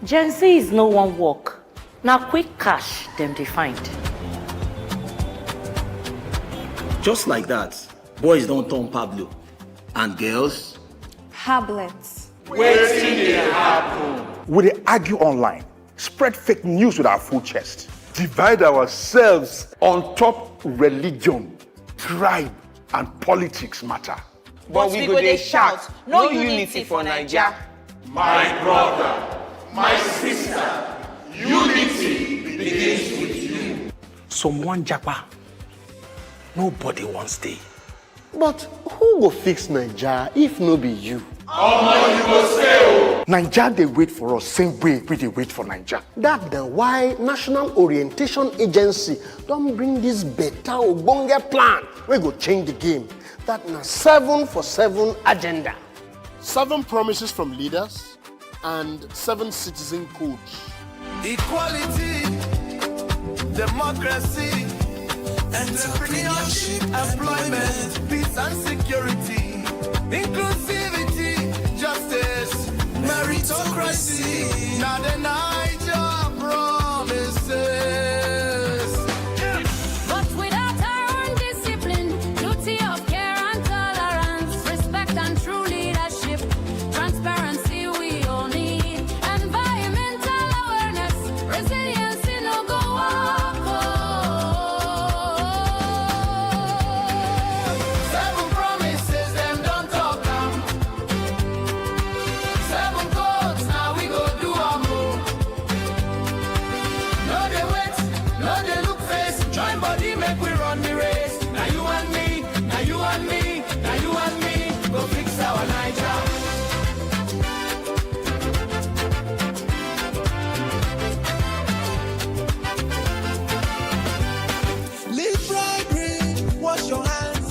Gen Z is no one work. Now quick cash, them defined. Just like that, boys don't turn Pablo. And girls? Hablets. Waiting they happen. We dey argue online, spread fake news with our full chest. Divide ourselves on top religion, tribe, and politics matter. But we go dey shout, no unity for Naija. My brother, my sister, unity begins with you. Someone japa, nobody wants stay. But who go fix Naija if no be you? Omo, you go stay o. Naija dey wait for us same way we dey wait for Naija. That's why National Orientation Agency don't bring this better ogbonge plan. We go change the game. That na 7 for 7 agenda. 7 promises from leaders and 7 citizen codes. Equality, democracy, entrepreneurship, employment, peace and security, inclusivity, justice, meritocracy. Now the Naija promises. But without our own discipline, duty of care and tolerance, respect and true leadership, transparency we all need, environmental awareness, resilience in no go walk. 7 promises, them don't talk am. 7 codes, now we go do am o. No dey wait, no dey look face, join body make we run the race. Now you and me, now you and me, now you and me, go fix our Naija. Leave bribery, wash your hands,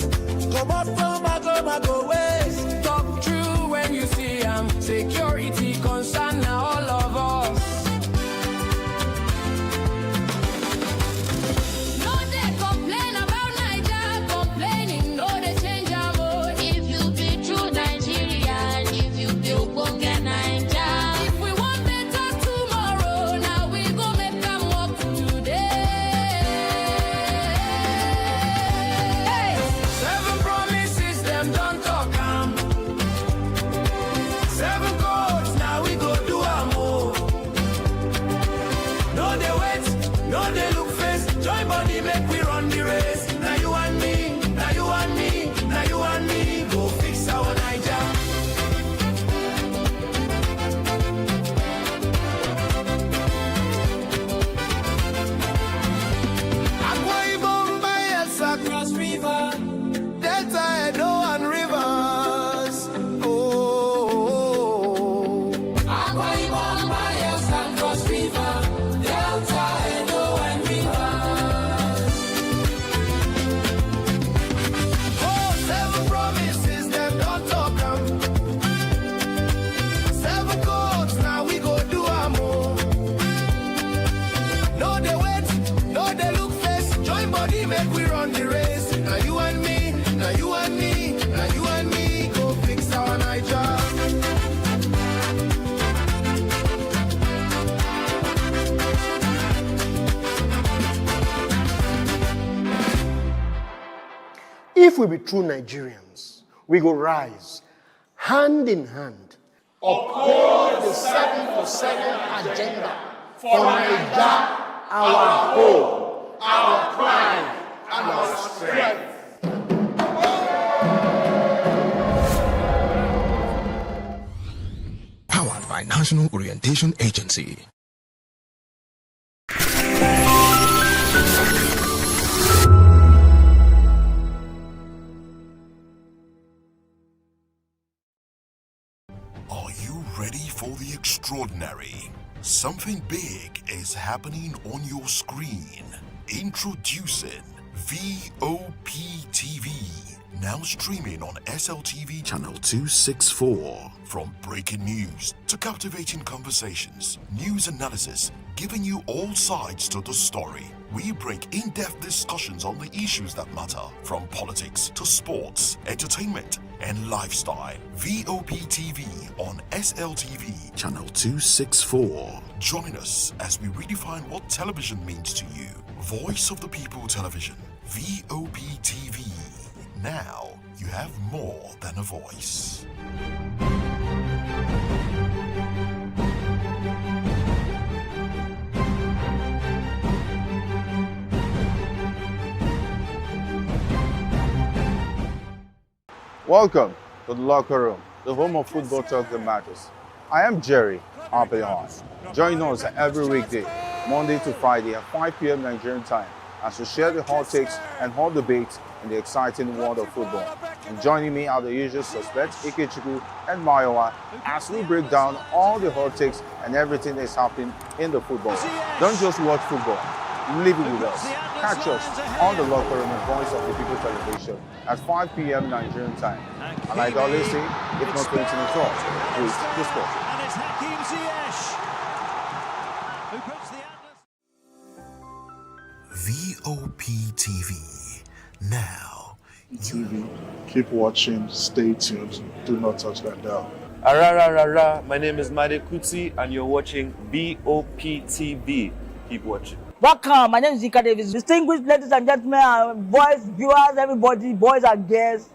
come out from mago ways. Talk true when you see security concern now all of us. No dey complain about Naija, complaining no dey change am o. If you be true Nigerian, if you be ogbonge Naija. If we want better tomorrow, now we go make am work today. 7 promises, them don't talk am. 7 codes, now we go do am o. No dey wait, no dey look face, join body make we run the race. Now you and me, now you and me, now you and me, go fix our Naija. Akwa Ibom, Bayelsa, Cross River, Delta, Edo and Rivers. Oh, Akwa Ibom, Bayelsa, Cross River, Delta, Edo and Rivers. Oh, 7 promises, them don't talk am. 7 codes, now we go do am o. No dey wait, no dey look face, join body make we run the race. Now you and me, now you and me, now you and me, go fix our Naija. If we be true Nigerians, we go rise hand in hand. Uphold the 7 for 7 agenda for Naija, our hope, our pride, and our strength. Powered by National Orientation Agency. Are you ready for the extraordinary? Something big is happening on your screen. Introducing VOP TV. Now streaming on SLTV channel 264. From breaking news to captivating conversations, news analysis, giving you all sides to the story. We break in-depth discussions on the issues that matter, from politics to sports, entertainment, and lifestyle. VOP TV on SLTV channel 264. Join us as we redefine what television means to you. Voice of the People Television, VOPTV. Now you have more than a voice. Welcome to the locker room, the home of football talk that matters. I am Jerry Apelon. Join us every weekday, Monday to Friday at 5 p.m. Nigerian time, as we share the hot takes and hot debates in the exciting world of football. And joining me are the usual suspects, Ikechukwu and Mayowa, as we break down all the hot takes and everything that's happening in the football. Don't just watch football, live it with us. Catch us on the locker room and Voice of the People Television at 5 p.m. Nigerian time. And like I always say, if not 20 minutes off, please discuss. And it's Hakim Ziyech who puts the VOP TV. Now. TV. Keep watching, stay tuned, do not touch that dial. My name is Made Kuti and you're watching VOP TV. Keep watching. Welcome, my name is Zika Davis. Distinguished ladies and gentlemen, boys, viewers, everybody, boys and girls.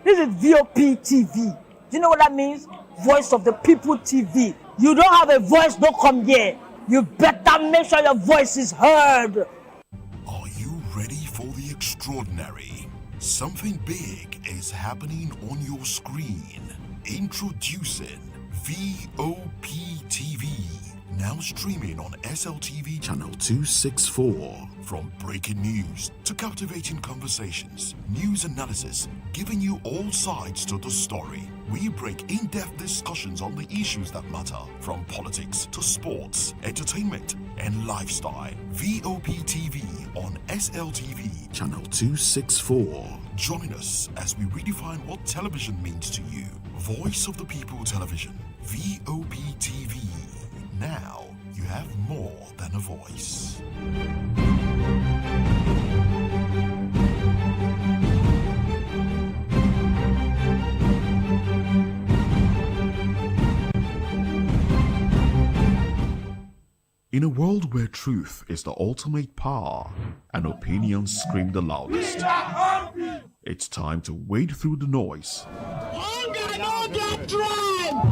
This is VOP TV. Do you know what that means? Voice of the People TV. You don't have a voice, don't come here. You better make sure your voice is heard. Are you ready for the extraordinary? Something big is happening on your screen. Introducing VOP TV. Now streaming on SLTV channel 264. From breaking news to captivating conversations, news analysis, giving you all sides to the story. We break in-depth discussions on the issues that matter, from politics to sports, entertainment, and lifestyle. VOP TV on SLTV channel 264. Join us as we redefine what television means to you. Voice of the People Television, VOP TV. Now you have more than a voice. In a world where truth is the ultimate power and opinions scream the loudest, it's time to wade through the noise. Hunger no get tribe!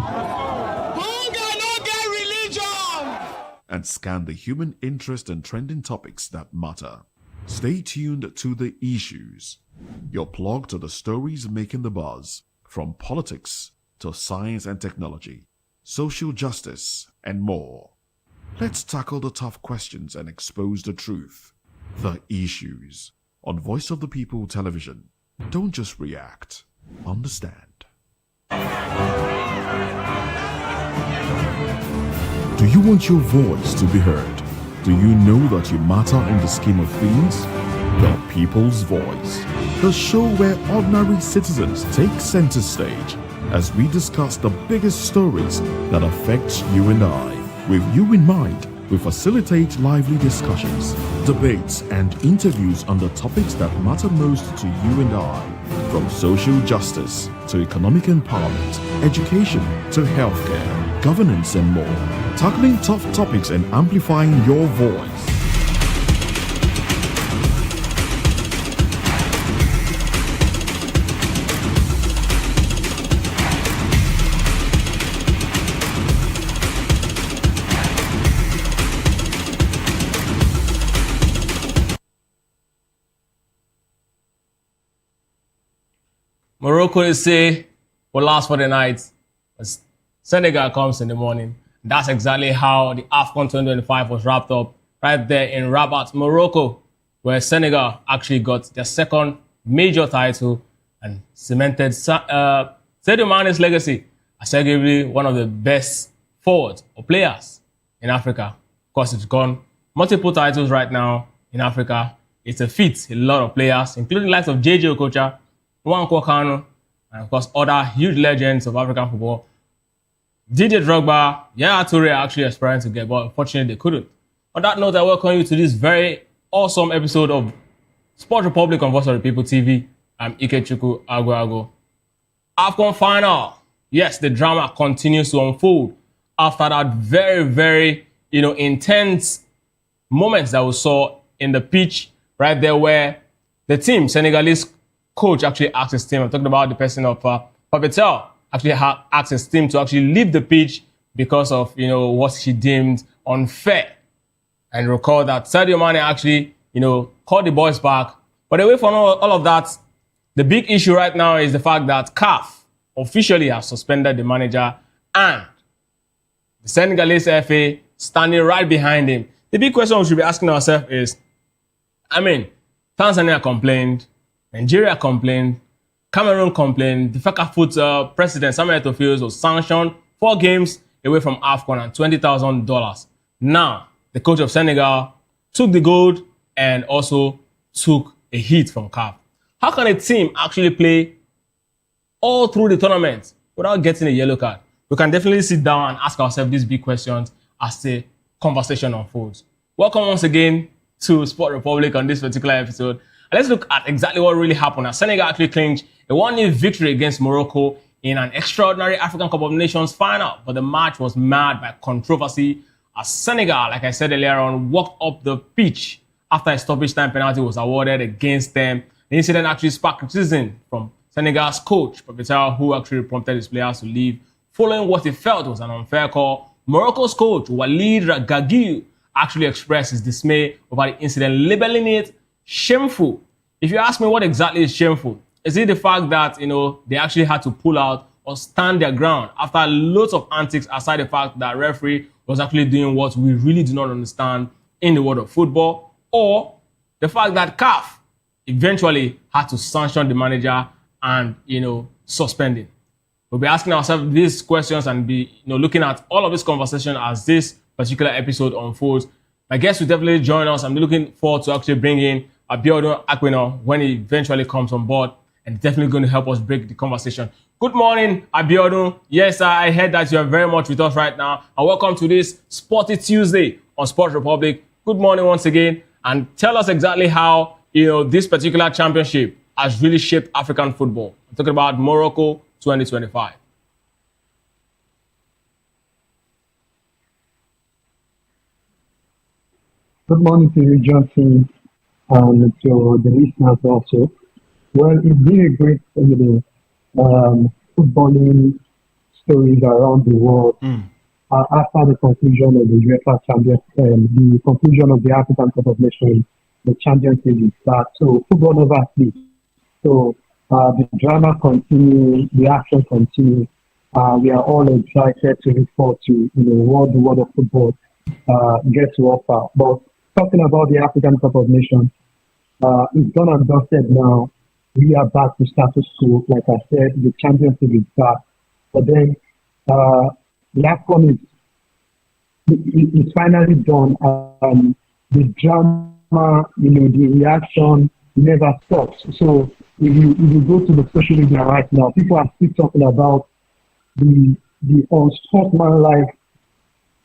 Hunger no get religion! And scan the human interest and trending topics that matter. Stay tuned to The Issues, your plug to the stories making the buzz, from politics to science and technology, social justice, and more. Let's tackle the tough questions and expose the truth. The Issues on Voice of the People Television. Don't just react, understand. Do you want your voice to be heard? Do you know that you matter in the scheme of things? The People's Voice, the show where ordinary citizens take center stage as we discuss the biggest stories that affect you and I. With you in mind, we facilitate lively discussions, debates, and interviews on the topics that matter most to you and I, from social justice to economic empowerment, education to healthcare, governance, and more, tackling tough topics and amplifying your voice. Morocco is say will last for the night. Senegal comes in the morning. That's exactly how the AFCON 2025 was wrapped up right there in Rabat, Morocco, where Senegal actually got their second major title and cemented Sadio Mane's legacy as arguably one of the best forwards or players in Africa. Of course, it's gone multiple titles right now in Africa. It's a feat. A lot of players, including the likes of JJ Okocha, Nwankwo Kanu, and of course other huge legends of African football. Didier Drogba, Yaya Toure are actually aspiring to get, but unfortunately they couldn't. On that note, I welcome you to this very awesome episode of Sports Republic on Voice of the People TV. I'm Ikechukwu Agwago. AFCON final. Yes, the drama continues to unfold after that very, very, intense moments that we saw in the pitch right there where the team, Senegalese coach actually asked his team, I'm talking about the person of Papetel, actually asked his team to actually leave the pitch because of, what she deemed unfair. And recall that Sadio Mane actually, called the boys back. But away from all of that, the big issue right now is the fact that CAF officially has suspended the manager and the Senegalese FA standing right behind him. The big question we should be asking ourselves is, Tanzania complained, Nigeria complained, Cameroon complained, the FECAFOOT president Samuel Eto'o was sanctioned 4 games away from AFCON and $20,000. Now, the coach of Senegal took the gold and also took a hit from CAF. How can a team actually play all through the tournament without getting a yellow card? We can definitely sit down and ask ourselves these big questions as the conversation unfolds. Welcome once again to Sport Republic on this particular episode. And let's look at exactly what really happened as Senegal actually clinched a 1-0 victory against Morocco in an extraordinary African Cup of Nations final. But the match was marred by controversy as Senegal, like I said earlier on, walked up the pitch after a stoppage time penalty was awarded against them. The incident actually sparked criticism from Senegal's coach, Papetel, who actually prompted his players to leave following what he felt was an unfair call. Morocco's coach, Walid Regragui, actually expressed his dismay over the incident, labeling it shameful. If you ask me what exactly is shameful, is it the fact that, they actually had to pull out or stand their ground after loads of antics, aside the fact that referee was actually doing what we really do not understand in the world of football, or the fact that CAF eventually had to sanction the manager and, suspend him? We'll be asking ourselves these questions and be, looking at all of this conversation as this particular episode unfolds. My guest will definitely join us. I'm looking forward to actually bringing Abiodun Akpino when he eventually comes on board, and definitely going to help us break the conversation. Good morning, Abiodun. Yes, I heard that you are very much with us right now. And welcome to this Sporty Tuesday on Sport Republic. Good morning once again. And tell us exactly how, this particular championship has really shaped African football. I'm talking about Morocco 2025. Good morning to you, Johnson, and to the listeners also. Well, it's been a great, footballing stories around the world after the conclusion of the UEFA Champions, the conclusion of the African Cup of Nations, the Champions League start. So football never sleeps. So the drama continues, the action continues. We are all excited to look forward to what the world of football gets to offer. But talking about the African Cup of Nations, it's done and dusted now. We are back to status quo. Like I said, the Champions League is back. But then the AFCON is finally done. The drama, the reaction never stops. So if you go to the social media right now, people are still talking about the unsportsmanlike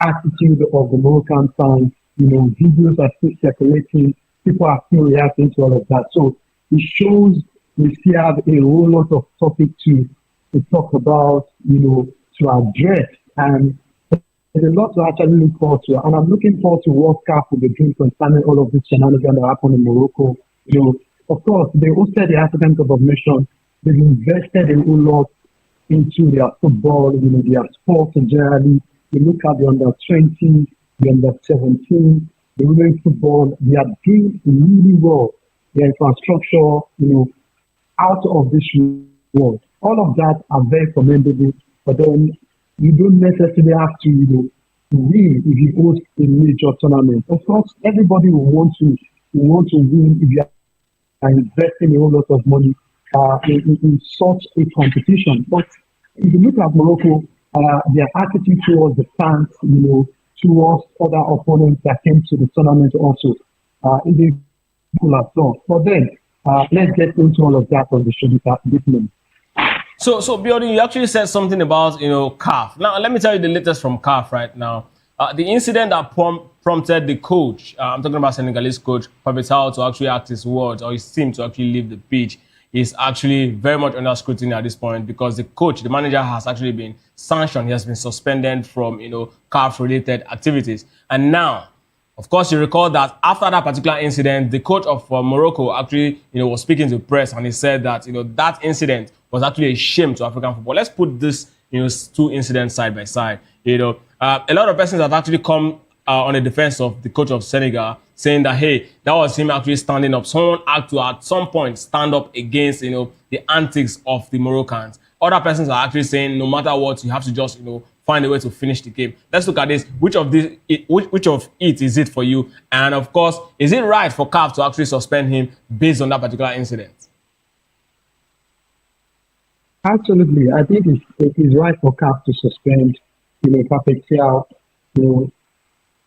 attitude of the Moroccan fans. Videos are still circulating. People are still reacting to all of that. So it shows we still have a whole lot of topics to talk about, to address. And there's a lot to actually look forward to. And I'm looking forward to what CAF will be doing concerning all of this shenanigans that happened in Morocco. Of course, they hosted the African Cup of Nations. They've invested a whole lot into their football, their sports generally. You look at the under-20, the under-17, the women's football, they are doing really well. Their infrastructure, out of this world. All of that are very commendable, but then you don't necessarily have to, win if you host a major tournament. Of course, everybody will want to win if you are investing a whole lot of money in such a competition. But if you look at Morocco, their attitude towards the fans, towards other opponents that came to the tournament also, it is cool at all. But then, let's get into all of that on the show this minute. So Biodun, you actually said something about, CAF. Now, let me tell you the latest from CAF right now. The incident that prompted the coach, I'm talking about Senegalese coach, Papetel, to actually act his words, or his team to actually leave the pitch, is actually very much under scrutiny at this point because the coach, the manager, has actually been sanctioned. He has been suspended from, CAF-related activities. And now, of course, you recall that after that particular incident, the coach of Morocco actually, was speaking to the press, and he said that, that incident was actually a shame to African football. Let's put this, two incidents side by side. A lot of persons have actually come on the defense of the coach of Senegal, saying that, hey, that was him actually standing up. Someone had to, at some point, stand up against, the antics of the Moroccans. Other persons are actually saying, no matter what, you have to just, find a way to finish the game. Let's look at this. Which of it is it for you? And of course, is it right for CAF to actually suspend him based on that particular incident? Absolutely. I think it is right for CAF to suspend, Pape.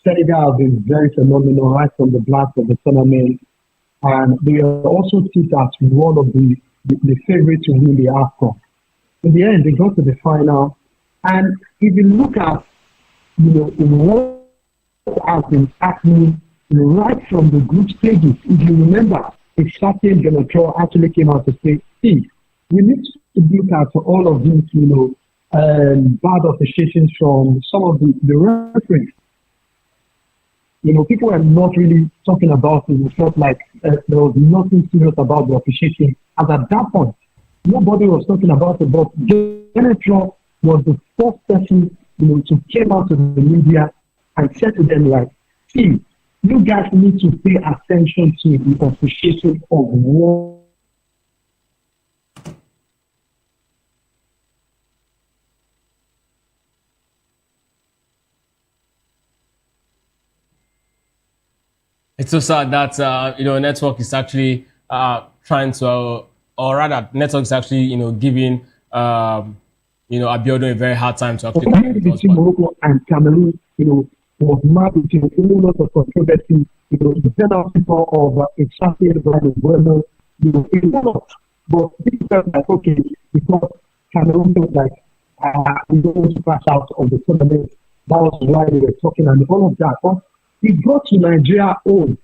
Senegal have been very phenomenal right from the blast of the tournament. And they are also seen as one of the favorites to win the AFCON. In the end, they got to the final. And if you look at, what has been happening right from the group stages, if you remember, a certain Benator actually came out to say, see, we need to look at all of these, bad officiations from some of the referees. People are not really talking about it. It felt like there was nothing serious about the officiating. As at that point, nobody was talking about it, but Benator was the first person, to came out to the media and said to them, like, see, you guys need to pay attention to the officiating of war. It's so sad that, network is actually trying to, or rather, network is actually, giving, Abiodun a very hard time to actually. Between Morocco and Cameroon, was marked with a whole lot of controversy. The penalty of a champion by the world, a lot. But people felt like, okay, because Cameroon felt like we don't want to crash out of the tournament. That was why they were talking and all of that. But it got to Nigeria home.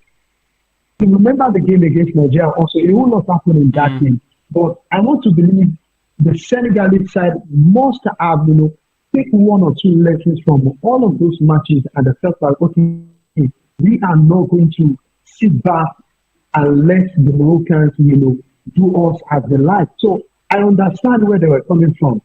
You remember the game against Nigeria also, it will not happen in that game. But I want to believe the Senegalese side must have, take one or two lessons from all of those matches and they felt like, okay, we are not going to sit back and let the Moroccans, do us as they like. So I understand where they were coming from.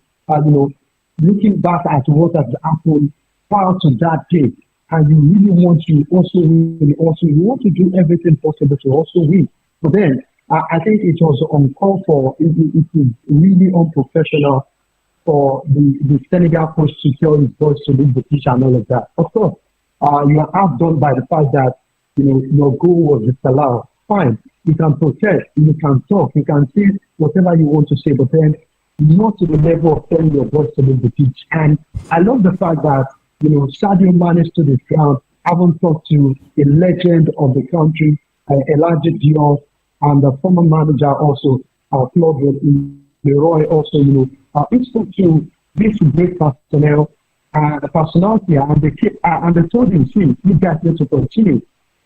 Looking back at what has happened prior to that day, and you really want to also win, you want to do everything possible to also win. But then I think it was uncalled for. It is really unprofessional for the Senegal coach to tell his boys to leave the pitch and all of that. Of course, you are outdone by the fact that your goal was disallowed. Fine, you can protest, you can talk, you can say whatever you want to say, but then not to the level of telling your boys to leave the pitch. And I love the fact that Sadio Mane stood his ground. I haven't talked to a legend of the country, Elijah Diop, and the former manager also, Claude Leroy also, he spoke to this great personnel, the personality, and they told him, see, you guys need to continue.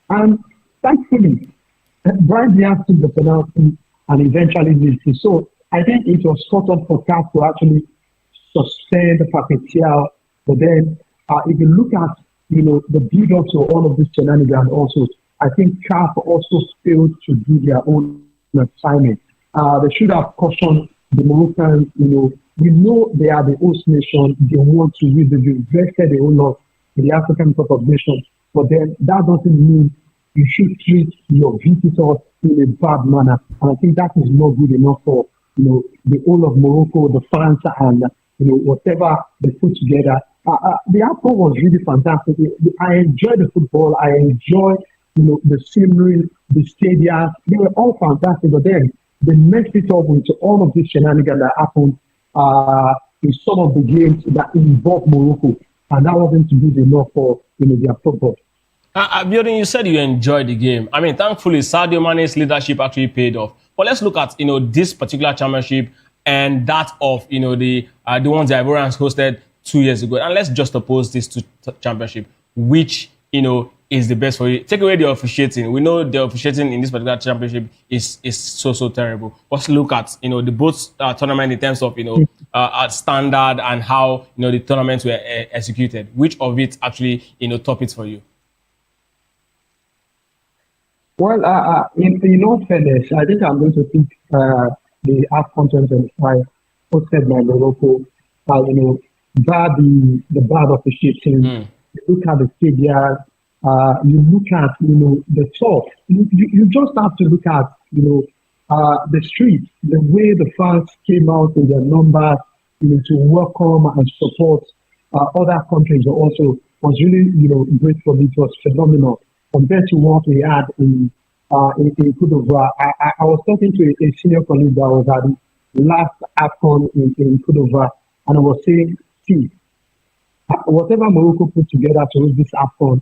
And thankfully, Brian Diaz took the penalty and eventually missed it. So I think it was spot on for CAF to actually suspend Pape. But then, if you look at the build-up to all of this shenanigans, also, I think CAF also failed to do their own assignment. They should have cautioned the Moroccans. We know they are the host nation. They want to win. They've invested a whole lot in the African Cup of Nations. But then that doesn't mean you should treat your visitors in a bad manner. And I think that is not good enough for the whole of Morocco, the fans, and whatever they put together. The AFCON was really fantastic. I enjoyed the football. I enjoyed the scenery, the stadiums. They were all fantastic. But then they messed it up with all of this shenanigans that happened in some of the games that involved Morocco. And that wasn't good enough for their football. Abiodun, you said you enjoyed the game. I mean, thankfully, Sadio Mane's leadership actually paid off. But let's look at this particular championship and that of the ones the Ivorians hosted 2 years ago, and let's just oppose these two championship. Which is the best for you? Take away the officiating. We know the officiating in this particular championship is so terrible. Let's look at the both tournament in terms of standard and how the tournaments were executed. Which of it actually top it for you? Well, in all fairness, I think I'm going to pick the AFCON 2025 hosted by Morocco. Bar the bad officiating. You look at the stadium. You look at the turf. You just have to look at the streets, the way the fans came out in their numbers, to welcome and support other countries. Also was really great for me. It was phenomenal compared to what we had in Côte d'Ivoire. I was talking to a senior colleague that was at the last AFCON in Côte d'Ivoire, and I was saying, see, whatever Morocco put together to host this AFCON,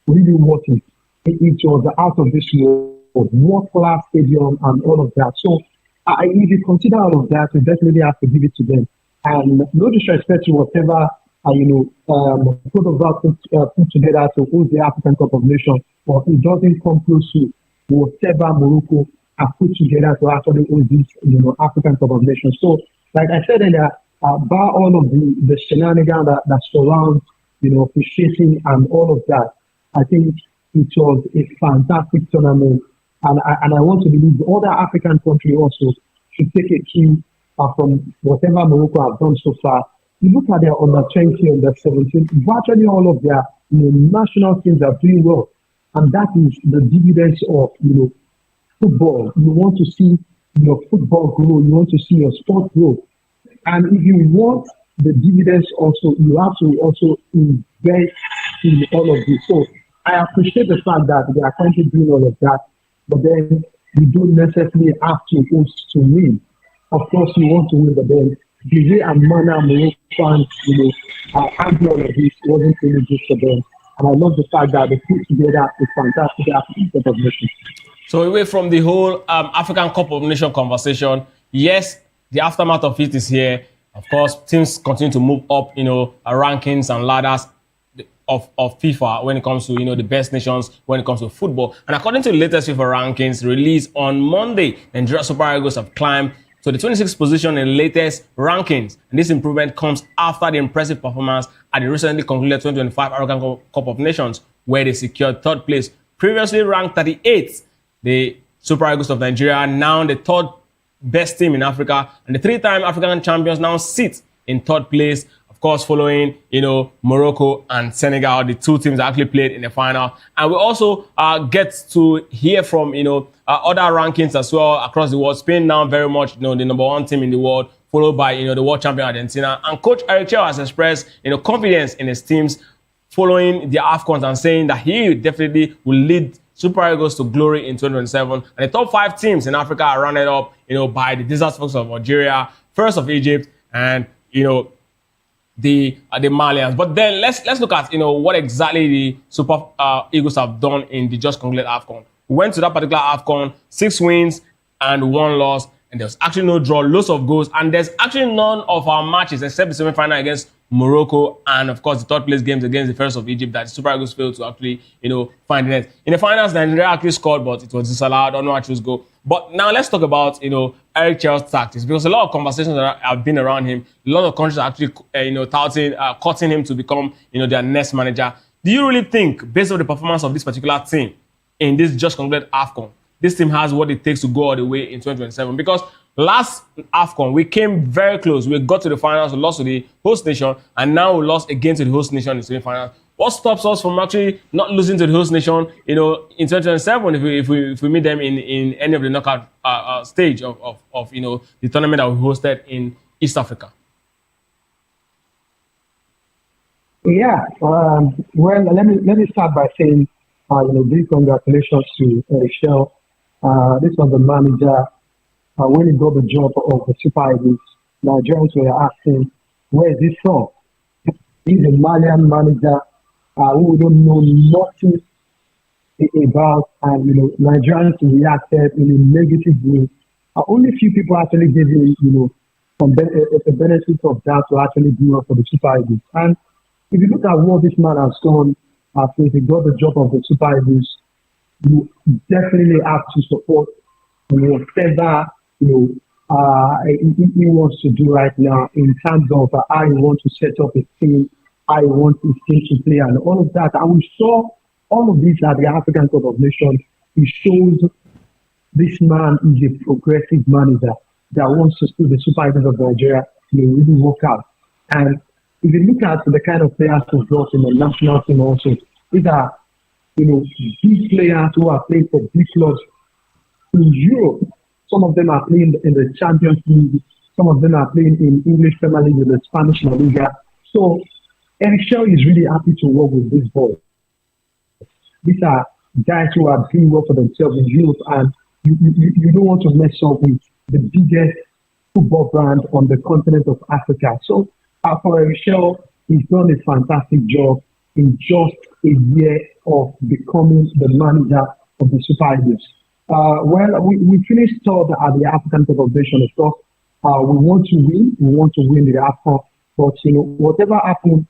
really worth it. It was out of this world, more class stadium and all of that. So if you consider all of that, we definitely have to give it to them. And no disrespect to whatever Côte d'Ivoire put together to host the African Cup of Nations, but it doesn't come close to whatever Morocco have put together to actually host this African Cup of Nations. So, like I said earlier, bar all of the shenanigans that surround officiating and all of that, I think it was a fantastic tournament, and I want to believe the other African countries also should take a cue from whatever Morocco have done so far. You look at their under 20, under 17, virtually all of their national teams are doing well, and that is the dividends of football. You want to see your football grow, you want to see your sport grow, and if you want the dividends also, you have to also invest in all of this. So I appreciate the fact that they are currently doing all of that, but then you don't necessarily have to host to win. Of course, you want to win, but then the way and manner Morocco fans, handle all of this wasn't really good for them. And I love the fact that they put together a fantastic African Cup of Nations. So away from the whole African Cup of Nations conversation, yes, the aftermath of it is here. Of course, teams continue to move up, rankings and ladders of FIFA when it comes to, the best nations when it comes to football. And according to the latest FIFA rankings released on Monday, Nigeria Super Eagles have climbed to the 26th position in the latest rankings. And this improvement comes after the impressive performance at the recently concluded 2025 African Cup of Nations, where they secured third place. Previously ranked 38th, the Super Eagles of Nigeria are now the third best team in Africa, and the three-time African champions now sit in third place, of course, following, Morocco and Senegal, the two teams that actually played in the final. And we also get to hear from, other rankings as well across the world. Spain now very much, the number one team in the world, followed by, the world champion Argentina. And Coach Eric Chelle'S has expressed, confidence in his teams following the AFCONs and saying that he definitely will lead Super Eagles to glory in 2027. And the top 5 teams in Africa are rounded up, by the Desert Fox of Algeria, first of Egypt, and, the Malians. But then let's look at, what exactly the Super Eagles have done in the just concluded AFCON. We went to that particular AFCON, 6 wins and 1 loss. And there's actually no draw, lots of goals. And there's actually none of our matches except the semi-final against Morocco and, of course, the third place games against the first of Egypt that the Super Eagles failed to actually, find the net. In the finals, Nigeria actually scored, but it was disallowed. I don't know how to go. But now let's talk about, Eric Chelle'S tactics, because a lot of conversations that have been around him. A lot of countries are actually, courting him to become, their next manager. Do you really think, based on the performance of this particular team in this just concluded AFCON, this team has what it takes to go all the way in 2027? Because last AFCON, we came very close. We got to the finals, we lost to the host nation, and now we lost again to the host nation in the semi-finals. What stops us from actually not losing to the host nation, in 2027 if we meet them in any of the knockout stage of the tournament that we hosted in East Africa? Yeah. Well, let me start by saying, big congratulations to Eric Chelle'S. This was the manager. When he got the job of the Super Eagles, Nigerians were asking, where is he from? He's a Malian manager who don't know nothing about, and Nigerians reacted in a negative way. Only few people actually gave him, a benefit of that to actually do well for the Super Eagles. And if you look at what this man has done, since he got the job of the Super Eagles, you definitely have to support whatever he wants to do right now in terms of how he wants to set up his team, how he wants his team to play, and all of that. And we saw all of this at the African Cup of Nations. It shows this man is a progressive manager that wants to see the Super Eagles of Nigeria really work out. And if you look at the kind of players who brought in the national team also, these are big players who are playing for big clubs in Europe. Some of them are playing in the Champions League. Some of them are playing in English Premier League, in the Spanish La Liga. So Eric Shell is really happy to work with these boys. These are guys who are doing well for themselves in Europe, and you don't want to mess up with the biggest football brand on the continent of Africa. So for Eric Shell, he's done a fantastic job in just a year of becoming the manager of the Super Eagles. Well, we finished third at the African Cup of Nations. Of course, we want to win. We want to win the AFCON. But whatever happened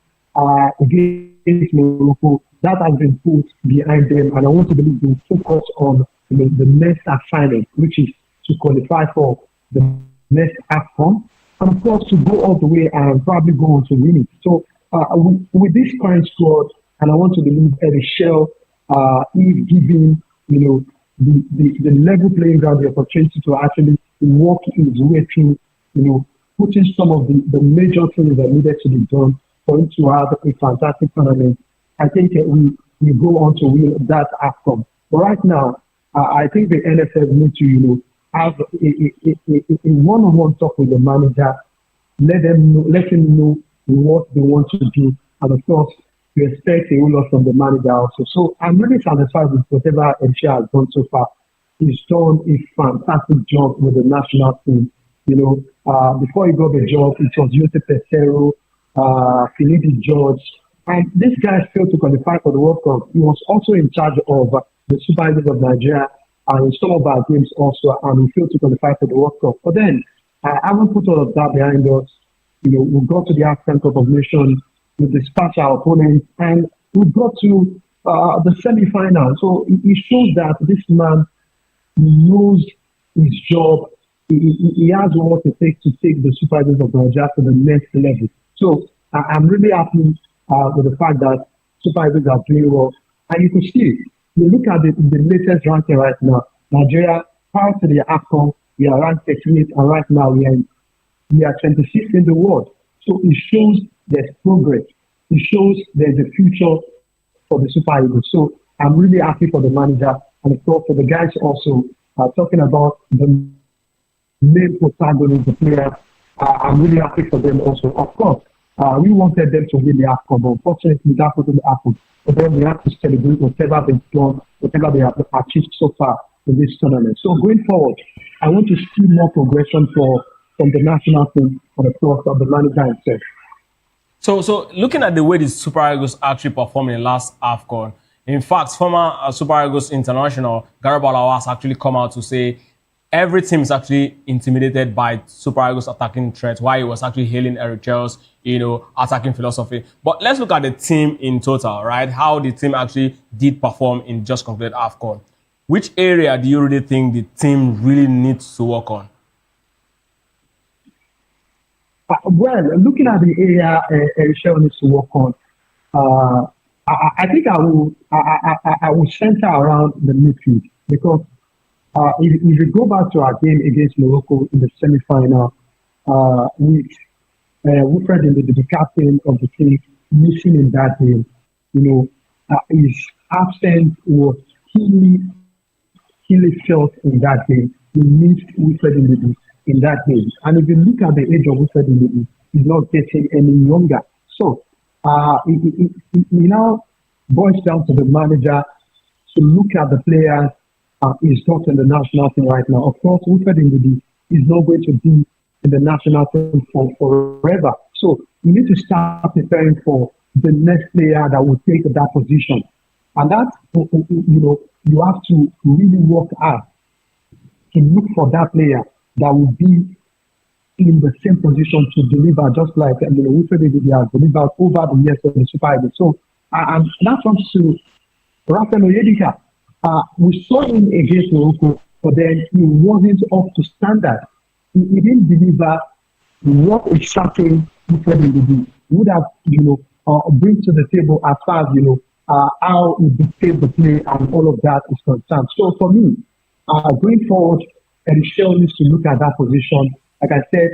against Morocco, that has been put behind them, and I want to believe they focus on the next assignment, which is to qualify for the next AFCON, and of course to go all the way and probably go on to win it. So with this current squad, and I want to believe Eric Shell is giving the level playing ground the opportunity to actually walk his way through, putting some of the major things that needed to be done for him to have a fantastic tournament. I think we go on to win that AFCON. But right now, I think the NFF need to have a one-on-one talk with the manager, let him know what they want to do, and of course, we expect a whole lot from the manager also. So I'm really satisfied with whatever Elisha has done so far. He's done a fantastic job with the national team. Before he got the job, it was Jose Pesero, Philippe George, and these guys failed to qualify for the World Cup. He was also in charge of the Super Eagles of Nigeria and in some of our games also, and we failed to qualify for the World Cup. But then, I haven't put all of that behind us. We got to the African Cup of Nations, we dispatched our opponents, and we got to the semi-final. So it shows that this man knows his job. He has what it takes to take the Super Eagles of Nigeria to the next level. So I'm really happy with the fact that Super Eagles are doing well. And you can see, you look at the latest ranking right now. Nigeria, prior to the AFCON, we are ranked 38, and right now we are 26th in the world. So it shows there's progress. It shows there's a future for the Super Eagles. So I'm really happy for the manager, and of course for the guys also talking about the main protagonist, the players. I'm really happy for them also. Of course, we wanted them to win the AFCON, but unfortunately that wasn't happen. But then we have to celebrate whatever they've done, whatever they have achieved so far in this tournament. So going forward, I want to see more progression from the national team, and of course of the manager himself. So looking at the way the Super Eagles actually performed in the last AFCON, in fact, former Super Eagles international Garba Lawal has actually come out to say every team is actually intimidated by Super Eagles' attacking threat, while he was actually hailing Eric Chelle'S, attacking philosophy. But let's look at the team in total, right? How the team actually did perform in just completed AFCON. Which area do you really think the team really needs to work on? Well, looking at the area Eric Shell needs to work on, I think I will center around the midfield, because if you go back to our game against Morocco in the semi-final, with Wilfred the captain of the team missing in that game, his absence was keenly felt in that game. He missed Wilfred in that game. And if you look at the age of Wilfred he's not getting any younger. So it now boils down to the manager to look at the players he's not in the national team right now. Of course, Wilfred is not going to be in the national team for forever. So you need to start preparing for the next player that will take that position. And that, you have to really work hard to look for that player that will be in the same position to deliver, just like Wilfred has delivered over the years of the Super Eagles. So And that comes to Rafael Oyedika. We saw him against Morocco, but then he wasn't up to standard. He didn't deliver what a certain would have, bring to the table as far as, how he dictates the play and all of that is concerned. So for me, going forward, Michelle needs to look at that position. Like I said,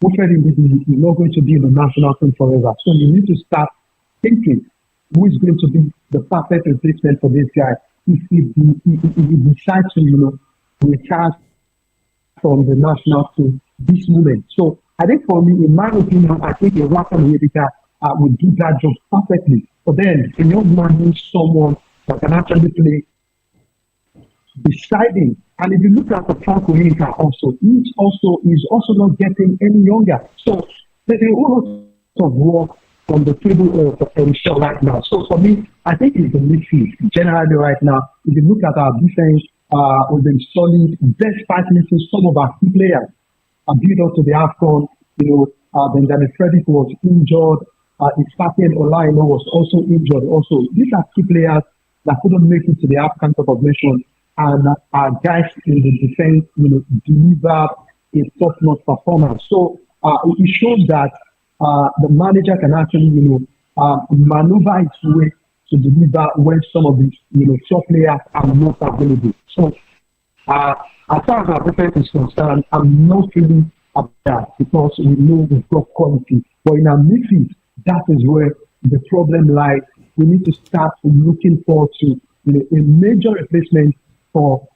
Wilfred is not going to be in the national team forever. So you need to start thinking who is going to be the perfect replacement for this guy if he decides to, retire from the national team this moment. So I think for me, in my opinion, I think a Rafael Oyedika would do that job perfectly. But then a young man needs someone that can actually play beside him. And if you look at the Franco Inca also, he's also not getting any younger. So there's a whole lot of work on the table for Michelle right now. So for me, I think it's the midfield generally right now. If you look at our defense, we've been solid despite missing some of our key players. Build up to the AFCON, Benjamin Frederick was injured. Isfati Olaimo was also injured. Also, these are key players that couldn't make it to the AFCON Cup of Nations, and our guys in the defense, delivered a top-notch performance. So it shows that the manager can actually, maneuver its way to deliver when some of these, top players are not available. So as far as our defense is concerned, I'm not feeling about that because we know we've got quality. But in our midfield, that is where the problem lies. We need to start looking forward to a major replacement for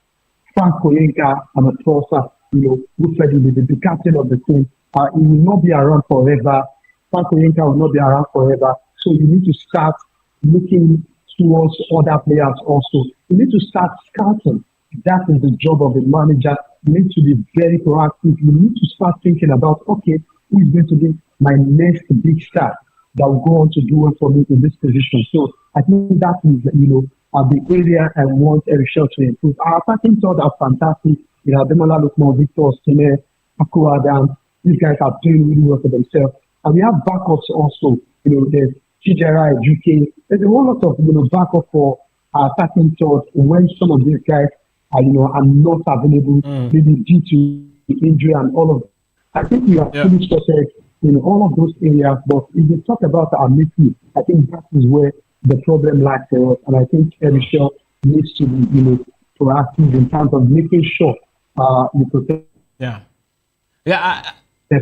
Frank Koyenka and of course, Wilfred the captain of the team. He will not be around forever. Frank Koyenka will not be around forever. So you need to start looking towards other players also. You need to start scouting. That is the job of the manager. You need to be very proactive. You need to start thinking about, okay, who is going to be my next big star that will go on to do it for me in this position. So I think that is, the area I want Eric Shaw to improve. Our attacking thought are fantastic. Demola Lukman, Victor Osimhen, Aku Adam. These guys are doing really well for themselves. And we have backups also. There's Chijera, UK. There's a whole lot of, backup for our attacking thought when some of these guys are not available, maybe due to injury and all of that. I think we are fully sorted in all of those areas. But if you talk about our midfield, I think that is where the problem lies for us. And I think Eric Shaw needs to be, proactive in terms of making sure you protect. Yeah.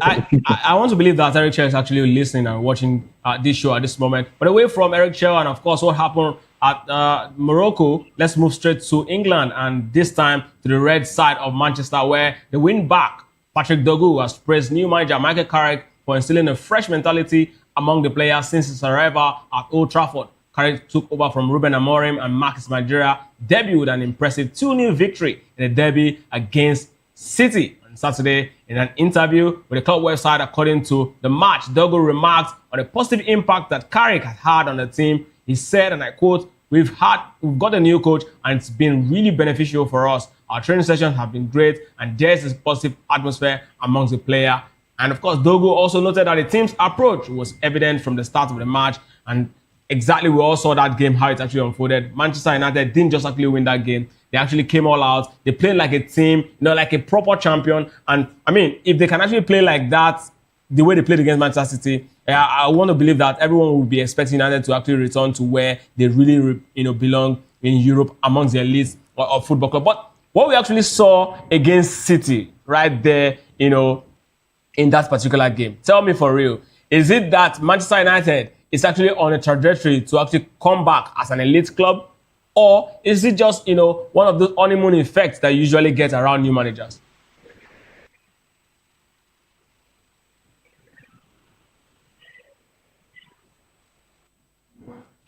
I want to believe that Eric Chelle'S is actually listening and watching this show at this moment. But away from Eric Chelle'S and, of course, what happened at Morocco, let's move straight to England, and this time to the red side of Manchester, where they win back. Patrick Dogu has praised new manager Michael Carrick for instilling a fresh mentality among the players since his arrival at Old Trafford. Carrick took over from Ruben Amorim and Marcus Majera, debuted with an impressive 2-0 victory in the derby against City on Saturday. In an interview with the club website, according to the match, Dogu remarked on the positive impact that Carrick had on the team. He said, and I quote, We've got a new coach and it's been really beneficial for us. Our training sessions have been great and there's this positive atmosphere amongst the player. And of course, Dogu also noted that the team's approach was evident from the start of the match, and exactly we all saw that game, how it actually unfolded. Manchester United didn't just actually win that game. They actually came all out. They played like a team, like a proper champion. And I mean, if they can actually play like that, the way they played against Manchester City, I want to believe that everyone will be expecting United to actually return to where they really, belong in Europe amongst the elites of football club. But what we actually saw against City right there, in that particular game, tell me for real, is it that Manchester United is actually on a trajectory to actually come back as an elite club? Or is it just, one of those honeymoon effects that you usually get around new managers?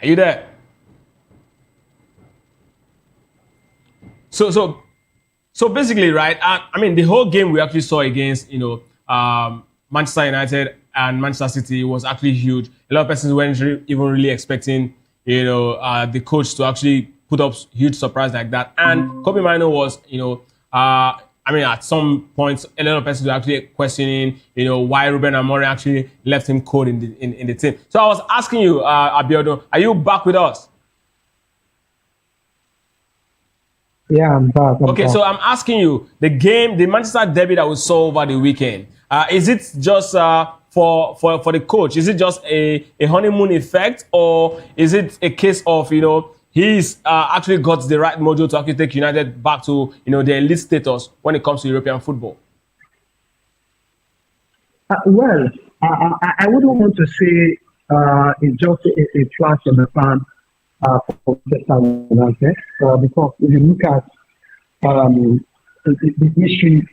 Are you there? So basically, right? I mean, the whole game we actually saw against, Manchester United and Manchester City was actually huge. A lot of persons weren't even really expecting, the coach to actually put up huge surprise like that. And Kobe Mino was, I mean, at some points, a lot of persons were actually questioning, why Ruben Amorim actually left him cold in the team. So I was asking you, Abiodun, are you back with us? Yeah, I'm back. Okay, so I'm asking you, the Manchester derby that we saw over the weekend, is it just for the coach? Is it just a honeymoon effect, or is it a case of, he's actually got the right mojo to actually take United back to, the elite status when it comes to European football? Well, I wouldn't want to say it's just a flash in the pan for Manchester United, because if you look at the history,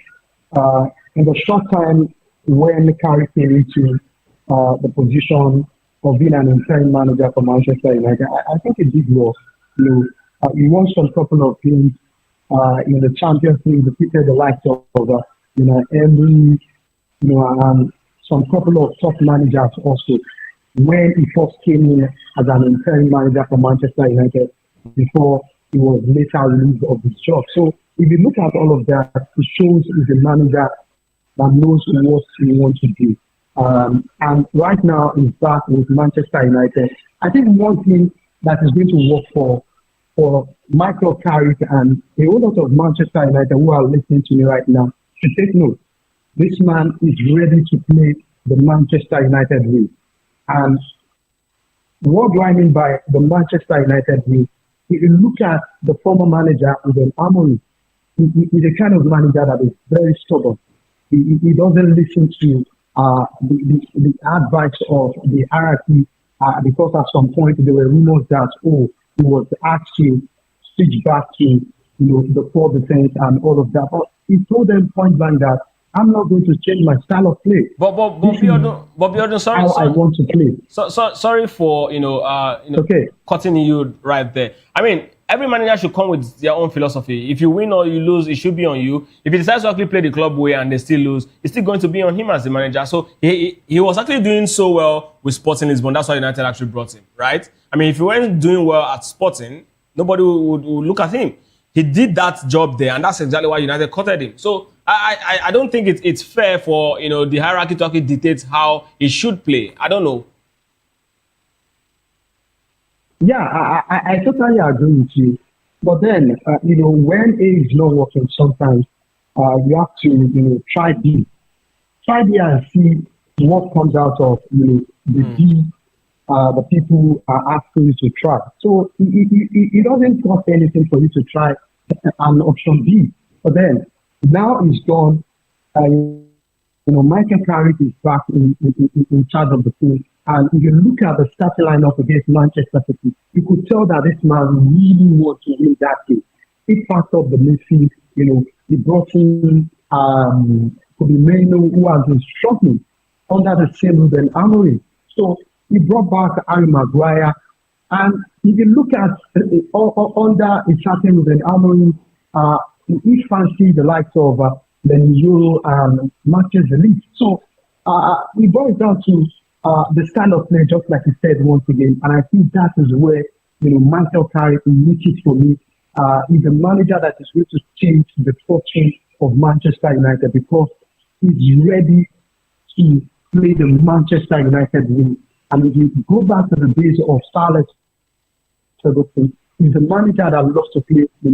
in the short time when Carey came into the position of being an interim manager for Manchester United, I think it did well. He won some couple of games in the Champions League, defeated the likes of Emery, and some couple of top managers also. When he first came in as an interim manager for Manchester United, before he was later relieved of his job. So if you look at all of that, it shows he's a manager that knows what he wants to do. And right now he's back with Manchester United. I think one thing that is going to work for Michael Carrick and a whole lot of Manchester United who are listening to me right now should take note. This man is ready to play the Manchester United way. And what do I mean by the Manchester United way? If you look at the former manager, Ruben Amorim, he's a kind of manager that is very stubborn. He doesn't listen to the advice of the hierarchy, because at some point there were rumors that, he was asked to switch back to the core defense and all of that. But he told them point blank that I'm not going to change my style of play. But Biodun, sorry, I want to play. Sorry for cutting you right there. I mean, every manager should come with their own philosophy. If you win or you lose, it should be on you. If he decides to actually play the club way and they still lose, it's still going to be on him as the manager. So he was actually doing so well with Sporting Lisbon. That's why United actually brought him, right? I mean, if he weren't doing well at Sporting, nobody would look at him. He did that job there, and that's exactly why United courted him. So I don't think it's fair for the hierarchy to actually dictate how he should play. I don't know. Yeah, I totally agree with you. But then, when A is not working, sometimes you have to, try B. Try B and see what comes out of, the B the people are asking you to try. So it doesn't cost anything for you to try an option B. But then, now it's gone. Michael Carrick is back in charge of the team. And if you look at the starting lineup against Manchester City, you could tell that this man really wants to win that game. He packed up the midfield. He brought in Kobe Mainoo, who has been struggling under the same Ruben Amorim. So he brought back Harry Maguire. And if you look at under a certain Ruben Amorim, he fancied the likes of Euro and matches the league. So he brought it down to the style of play, just like he said once again. And I think that is where Michael Carrick needs it for me. He's a manager that is going to change the fortune of Manchester United, because he's ready to play the Manchester United way. And if you go back to the days of Scarlett, he's a manager that loves to play, he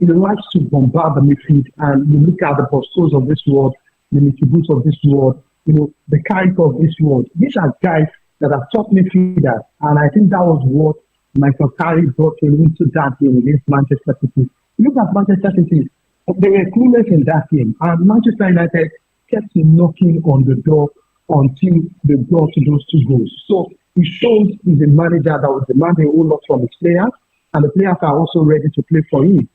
likes to bombard the midfield. And you look at the Postos of this world, the Mitsubishi of this world, the Carrick of this world. These are guys that are top midfielders. And I think that was what Michael Carrick brought him into that game against Manchester City. Look at Manchester City. They were clueless in that game. And Manchester United kept knocking on the door until they brought those 2 goals. So it shows he's a manager that was demanding a whole lot from his players, and the players are also ready to play for him.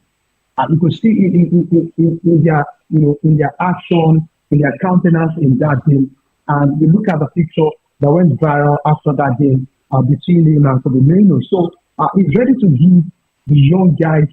And you could see in their action, in their countenance in that game. And you look at the picture that went viral after that game between him and Kobe Mainoo. So he's ready to give the young guys,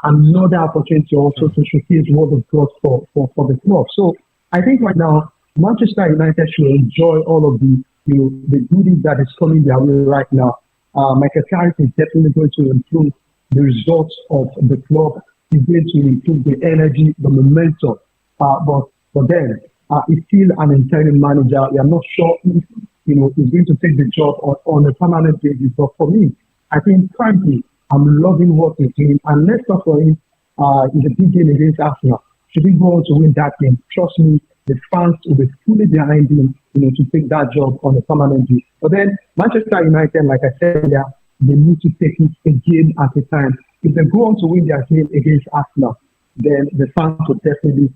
another opportunity also to showcase what they've got for the club. So I think right now Manchester United should enjoy all of the goodies that is coming their way right now. Michael Carrick is definitely going to improve the results of the club. is going to improve the energy, the momentum. But then, he's still an interim manager. We are not sure if he's going to take the job on a permanent basis. But for me, I think frankly, I'm loving what he's doing. And let's not for him, it's a big game against Arsenal. Should he go on to win that game? Trust me, the fans will be fully behind him, to take that job on a permanent basis. But then Manchester United, like I said earlier, they need to take it a game at a time. If they go on to win their game against Arsenal, then the fans will definitely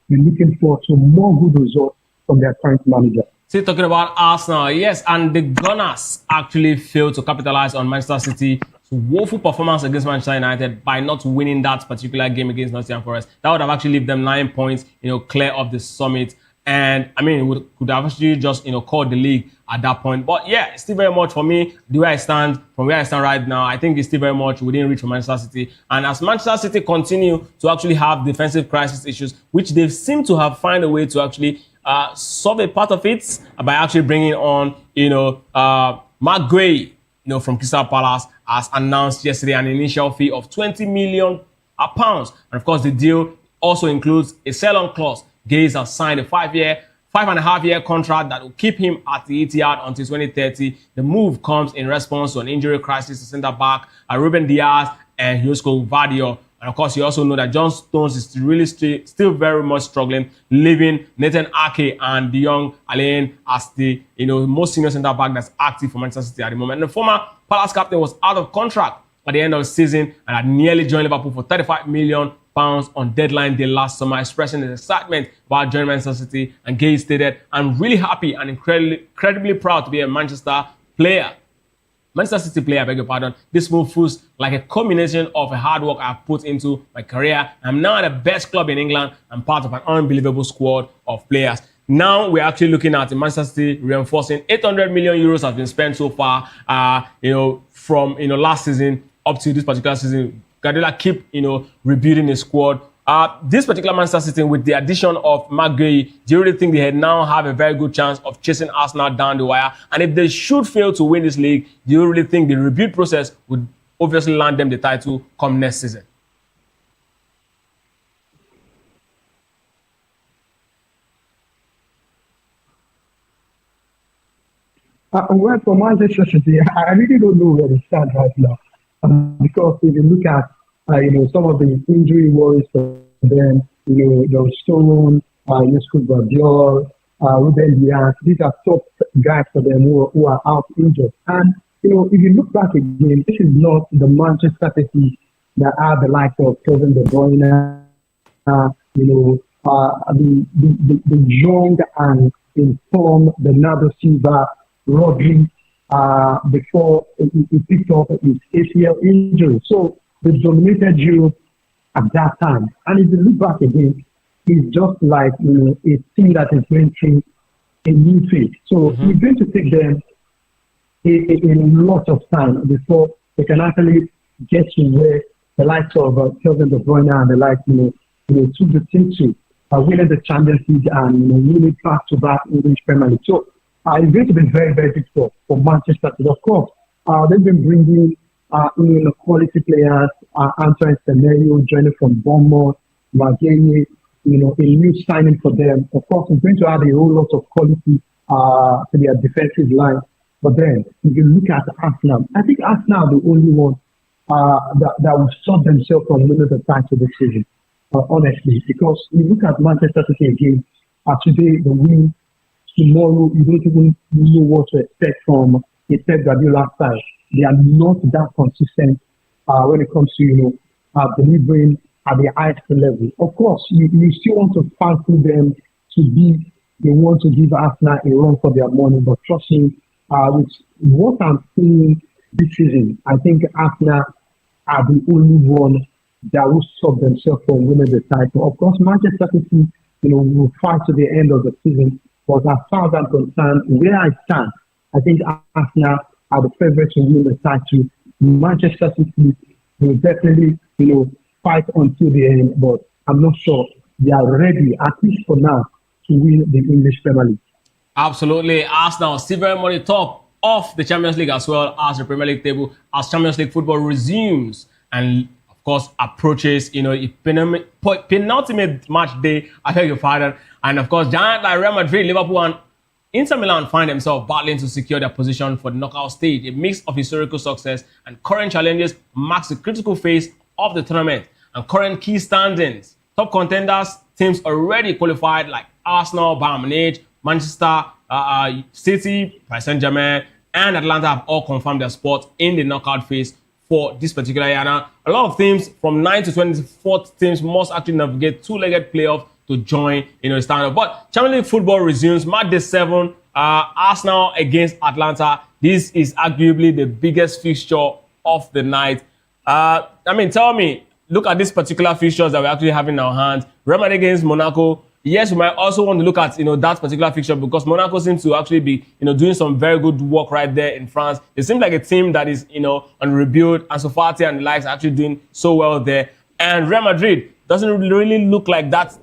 be looking forward to more good results from their current manager. Still talking about Arsenal, yes, and the Gunners actually failed to capitalize on Manchester City's woeful performance against Manchester United by not winning that particular game against Nottingham Forest. That would have actually left them 9 points, clear of the summit. And I mean, it could have actually just, called the league at that point. But yeah, still very much for me, from where I stand right now, I think it's still very much within reach for Manchester City. And as Manchester City continue to actually have defensive crisis issues, which they seem to have found a way to actually solve a part of it by actually bringing on, Mark Gray, from Crystal Palace, as announced yesterday, an initial fee of £20 million. And of course, the deal also includes a sell-on clause. Gaze has signed a 5.5-year contract that will keep him at the Etihad until 2030. The move comes in response to an injury crisis to centre-back Ruben Diaz and Josko Gvardiol. And of course, you also know that John Stones is really still very much struggling, leaving Nathan Ake and the young Alain as the most senior centre-back that's active for Manchester City at the moment. And the former Palace captain was out of contract at the end of the season and had nearly joined Liverpool for £35 million on deadline day last summer, expressing his excitement about joining Manchester City. And Gay stated, "I'm really happy and incredibly proud to be a Manchester player. Manchester City player, I beg your pardon. This move feels like a culmination of a hard work I've put into my career. I'm now at the best club in England and part of an unbelievable squad of players." Now we're actually looking at Manchester City reinforcing. 800 million euros has been spent so far, from last season up to this particular season. Guardiola keep rebuilding his squad. This particular Manchester City, with the addition of Mark Gay, do you really think they now have a very good chance of chasing Arsenal down the wire? And if they should fail to win this league, do you really think the rebuild process would obviously land them the title come next season? Well, for Manchester City, I really don't know where they stand right now. Because if you look at, some of the injury worries for them, the Stone, Josko Gvardiol, Ruben Diaz, these are top guys for them who are out injured. And, if you look back again, this is not the Manchester City that are the likes of Kevin De Bruyne, the young and informed Bernardo Silva, Rodri, before he picked up his ACL injury. So they dominated Europe at that time. And if you look back again, it's just like a team that is going through a new phase. So it's going to take them a lot of time before they can actually get to where the likes of Kevin De Bruyne and the likes, took the team to winning the Champions League and winning back-to-back English Premier League. So it's going to be very, very difficult for Manchester City. Of course, they've been bringing in quality players, Antoine Semenyo joining from Bournemouth, Margeni, a new signing for them. Of course, it's going to add a whole lot of quality to their defensive line. But then, if you look at Arsenal, I think Arsenal are the only one that will stop themselves from winning the title this season, honestly. Because you look at Manchester City again, today, the win. Tomorrow, you don't even know what to expect from a Pep Guardiola side. They are not that consistent when it comes to, delivering at the highest level. Of course, you still want to fancy them to be the one to give Arsenal a run for their money. But trust me, with what I'm seeing this season, I think Arsenal are the only one that will stop themselves from winning the title. Of course, Manchester City, will fight to the end of the season. But as far as I'm concerned, where I stand, I think Arsenal are the favourites to win the title. Manchester City will definitely, fight until the end. But I'm not sure they are ready, at least for now, to win the English Premier League. Absolutely. Arsenal still very much the top of the Champions League as well as the Premier League table as Champions League football resumes. And of of course, approaches, a penultimate match day, I beg your pardon. And of course, giant like Real Madrid, Liverpool, and Inter Milan find themselves battling to secure their position for the knockout stage. A mix of historical success and current challenges marks the critical phase of the tournament. And current key standings. Top contenders, teams already qualified like Arsenal, Bayern Munich, Manchester City, Paris Saint-Germain, and Atlanta have all confirmed their spot in the knockout phase for this particular year. Now, a lot of teams from 9 to 24 teams must actually navigate two-legged playoff to join, the standard. But Champions League football resumes. Match day 7, Arsenal against Atlanta. This is arguably the biggest fixture of the night. Tell me, look at these particular fixtures that we're actually having in our hands. Real Madrid against Monaco. Yes, we might also want to look at, that particular fixture because Monaco seems to actually be, doing some very good work right there in France. It seems like a team that is, on rebuild. And Fati and the likes are actually doing so well there. And Real Madrid doesn't really look like that,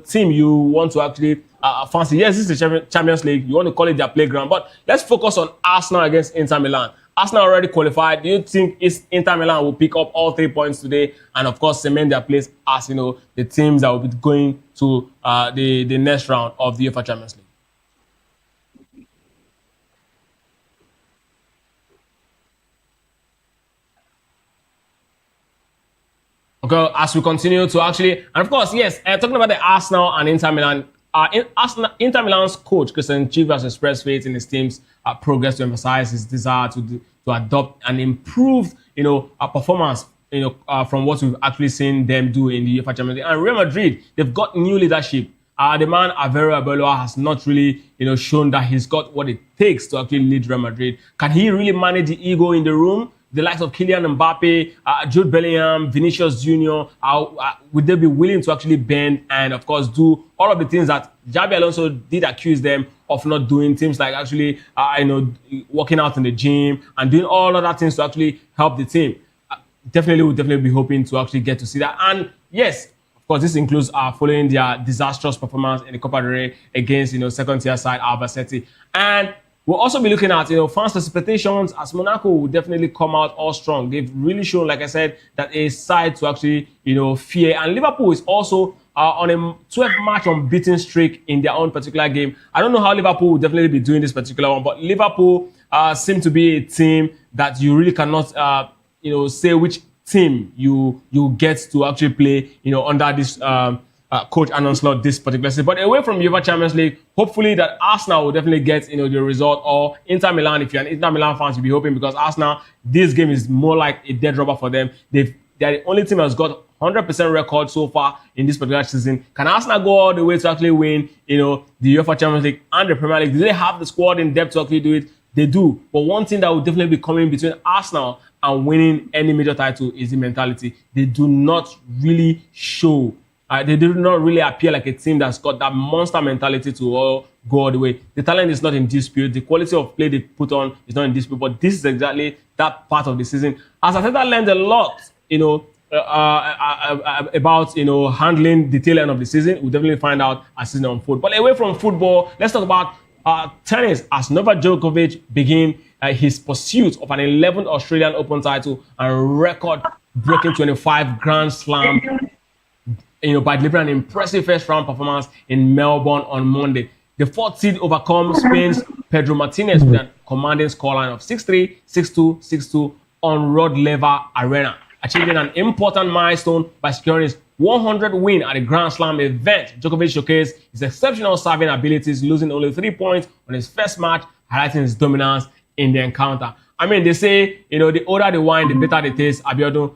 team you want to actually fancy. Yes, this is the Champions League. You want to call it their playground. But let's focus on Arsenal against Inter Milan. Arsenal already qualified. Do you think Inter Milan will pick up all 3 points today and, of course, cement their place as, the teams that will be going to the next round of the UEFA Champions League? Okay, as we continue to actually, and of course, yes, talking about the Arsenal and Inter Milan, Inter Milan's coach, Christian Chiva, has expressed faith in his team's progress to emphasize his desire to adopt an improved, performance, from what we've actually seen them do in the UEFA Champions League. And Real Madrid, they've got new leadership. The man, Alvaro Arbeloa, has not really, shown that he's got what it takes to actually lead Real Madrid. Can he really manage the ego in the room? The likes of Kylian Mbappe, Jude Bellingham, Vinicius Jr., would they be willing to actually bend and, of course, do all of the things that Xabi Alonso did accuse them of not doing? Things like actually, working out in the gym and doing all other things to actually help the team. We'll definitely be hoping to actually get to see that. And yes, of course, this includes following their disastrous performance in the Copa del Rey against, second-tier side Albacete. And we'll also be looking at, fans' expectations as Monaco will definitely come out all strong. They've really shown, like I said, that a side to actually, fear. And Liverpool is also on a 12-match unbeaten streak in their own particular game. I don't know how Liverpool will definitely be doing this particular one, but Liverpool seem to be a team that you really cannot, say which team you get to actually play, under this coach Arne Slot this particular season. But away from UEFA Champions League, hopefully that Arsenal will definitely get the result, or Inter Milan. If you're an Inter Milan fan, you'll be hoping, because Arsenal, this game is more like a dead rubber for them. They're the only team that's got 100% record so far in this particular season. Can Arsenal go all the way to actually win, the UEFA Champions League and the Premier League? Do they have the squad in depth to actually do it? They do. But one thing that will definitely be coming between Arsenal and winning any major title is the mentality. They do not really show. They do not really appear like a team that's got that monster mentality to go all the way. The talent is not in dispute. The quality of play they put on is not in dispute. But this is exactly that part of the season. As Arteta learned a lot, about handling the tail end of the season. We'll definitely find out as season unfolds. But away from football, let's talk about tennis, as Novak Djokovic begin his pursuit of an 11th Australian Open title and record-breaking 25 Grand Slam, by delivering an impressive first-round performance in Melbourne on Monday. The fourth seed overcome Spain's Pedro Martinez with a commanding scoreline of 6-3, 6-2, 6-2 on Rod Laver Arena, achieving an important milestone by securing his 100th win at the Grand Slam event. Djokovic showcased his exceptional serving abilities, losing only 3 points on his first match, highlighting his dominance in the encounter. I mean, they say, the older the wine, the better the taste, Abiodun.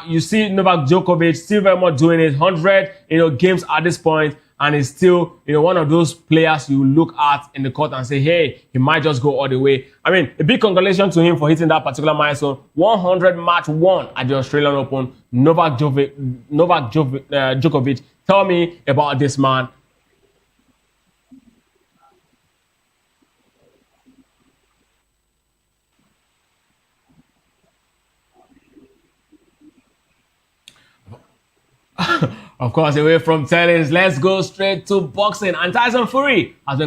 You see Novak Djokovic still very much doing it, 100, games at this point, and is still, one of those players you look at in the court and say, hey, he might just go all the way. I mean, a big congratulations to him for hitting that particular milestone. 100 match won at the Australian Open. Novak Djokovic. Tell me about this man. Of course, away from Chelle'S, let's go straight to boxing. And Tyson Fury has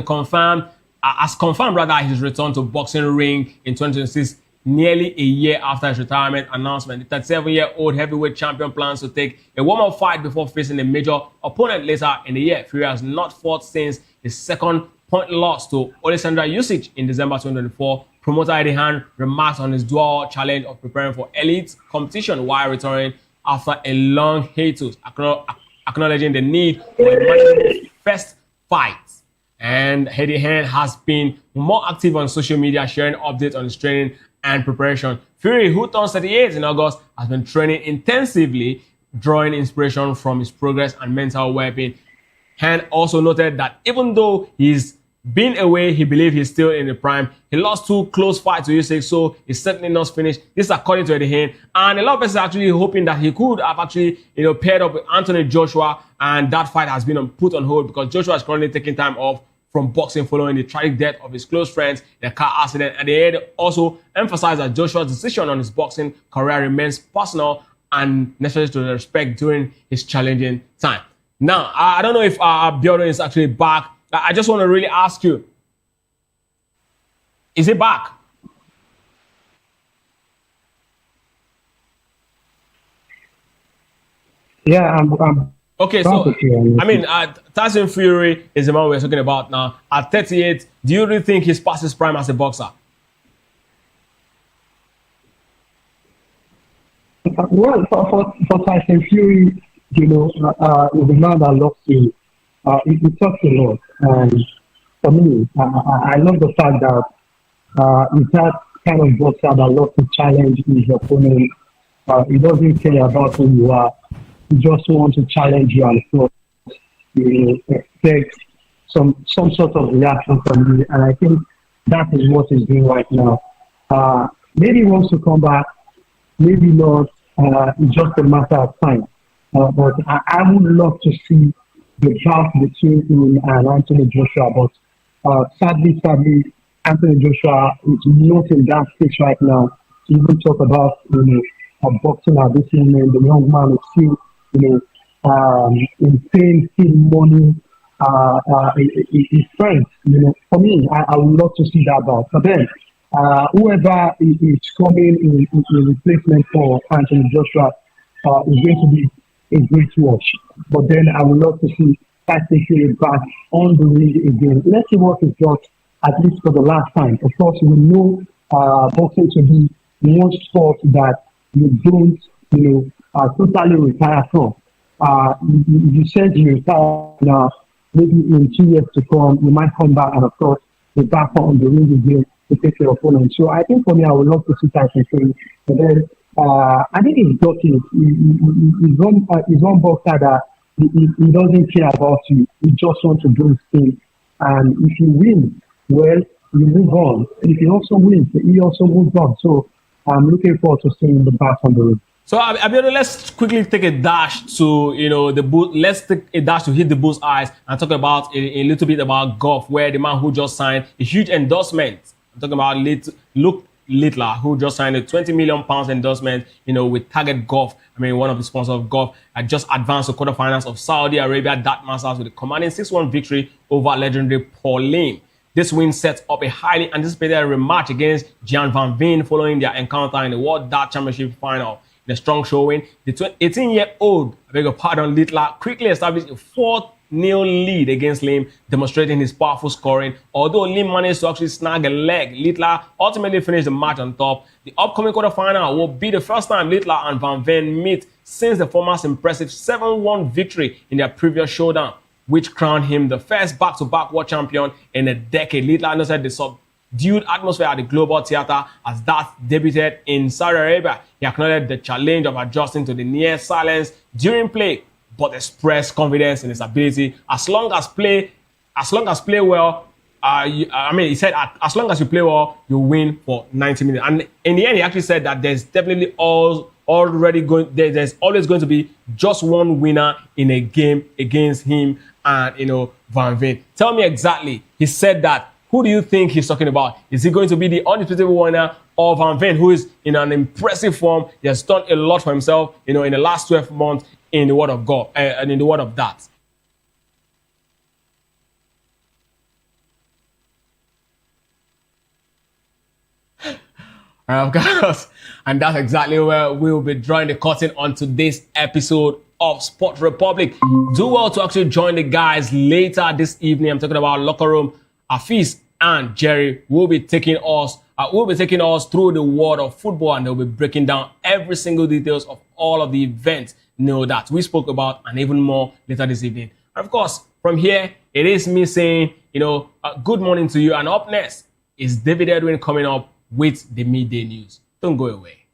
confirmed his return to boxing ring in 2026 nearly a year after his retirement announcement. The 37-year-old heavyweight champion plans to take a warm-up fight before facing a major opponent later in the year. Fury has not fought since his second point loss to Alexander Usyk in December 2024. Promoter Eddie Hearn remarked on his dual challenge of preparing for elite competition while returning after a long hiatus, acknowledging the need for a manageable first fight. And Eddie Hearn has been more active on social media, sharing updates on his training and preparation. Fury, who turns 38 in August, has been training intensively, drawing inspiration from his progress and mental well-being. Hearn also noted that even though he's been away, he believes he's still in the prime. He lost 2 close fights to Usyk, so he's certainly not finished. This is according to Eddie Hearn. And a lot of people are actually hoping that he could have actually, paired up with Anthony Joshua, and that fight has been put on hold because Joshua is currently taking time off from boxing following the tragic death of his close friends in a car accident. And they also emphasized that Joshua's decision on his boxing career remains personal and necessary to respect during his challenging time. Now, I don't know if Bjorn is actually back. I just want to really ask you, is he back? Yeah, I'm okay, so, Tyson Fury is the man we're talking about now. At 38, do you really think he's past his prime as a boxer? Well, for Tyson Fury, is a man that loves to, he talks a lot. And for me, I love the fact that he's that kind of boxer that loves to challenge his opponent. He doesn't care about who you are. He just wants to challenge you and so you expect some sort of reaction from you. And I think that is what he's doing right now. Maybe he wants to come back, maybe not. It's just a matter of time. But I would love to see the draft between him and Anthony Joshua. But sadly, Anthony Joshua is not in that stage right now to even talk about boxing at this moment. The young man is still insane, still money. His friends. For me, I would love to see that bout. But then, whoever is coming in replacement for Anthony Joshua is going to be a great watch. But then I would love to see Tyson Fury back on the ring again. Let's see what he's got, at least for the last time. Of course, we know boxing to be one sport that you don't, totally retire from. You said you retire now, maybe in 2 years to come, you might come back and, of course, be back on the ring again to take your opponent. So I think for me, I would love to see Tyson Fury. But then, I think he's got it. He's one boxer that he doesn't care about you. He just wants to do his thing. And if you win, well, you move on. If he also wins, he also moves on. So I'm looking forward to seeing the back on the ring. So, Abiodun, let's quickly take a dash to, the boot. Let's take a dash to hit the bull's eyes and talk about a little bit about golf, where the man who just signed a huge endorsement. I'm talking about Luke Littler, who just signed a £20 million endorsement, with Target Golf. One of the sponsors of golf, just advanced to quarterfinals of Saudi Arabia that Masters with a commanding 6-1 victory over legendary Paul Lim. This win sets up a highly anticipated rematch against Gian Van Veen following their encounter in the World Dart Championship final. In a strong showing, the 18-year-old, Littler quickly established a 4-0 lead against Lim, demonstrating his powerful scoring. Although Lim managed to actually snag a leg, Littler ultimately finished the match on top. The upcoming quarterfinal will be the first time Littler and Van Veen meet since the former's impressive 7-1 victory in their previous showdown, which crowned him the first back-to-back world champion in a decade. Littler noted the subdued atmosphere at the global theater as that debuted in Saudi Arabia. He acknowledged the challenge of adjusting to the near silence during play, but expressed confidence in his ability. As long as play well, he said, as long as you play well, you win for 90 minutes. And in the end, he actually said that there's definitely there's always going to be just one winner in a game against him and Van Veen. Tell me exactly. He said that. Who do you think he's talking about? Is he going to be the undisputed winner, or Van Veen, who is in an impressive form? He has done a lot for himself, in the last 12 months in the world of golf and in the world of darts? Of course. And that's exactly where we'll be drawing the curtain on today's episode of Sport Republic. Do well to actually join the guys later this evening. I'm talking about Locker Room. Afis and Jerry will be taking us through the world of football, and they'll be breaking down every single details of all of the events that we spoke about and even more later this evening. And of course, from here, it is me saying, good morning to you. And up next is David Edwin coming up with the midday news. Don't go away.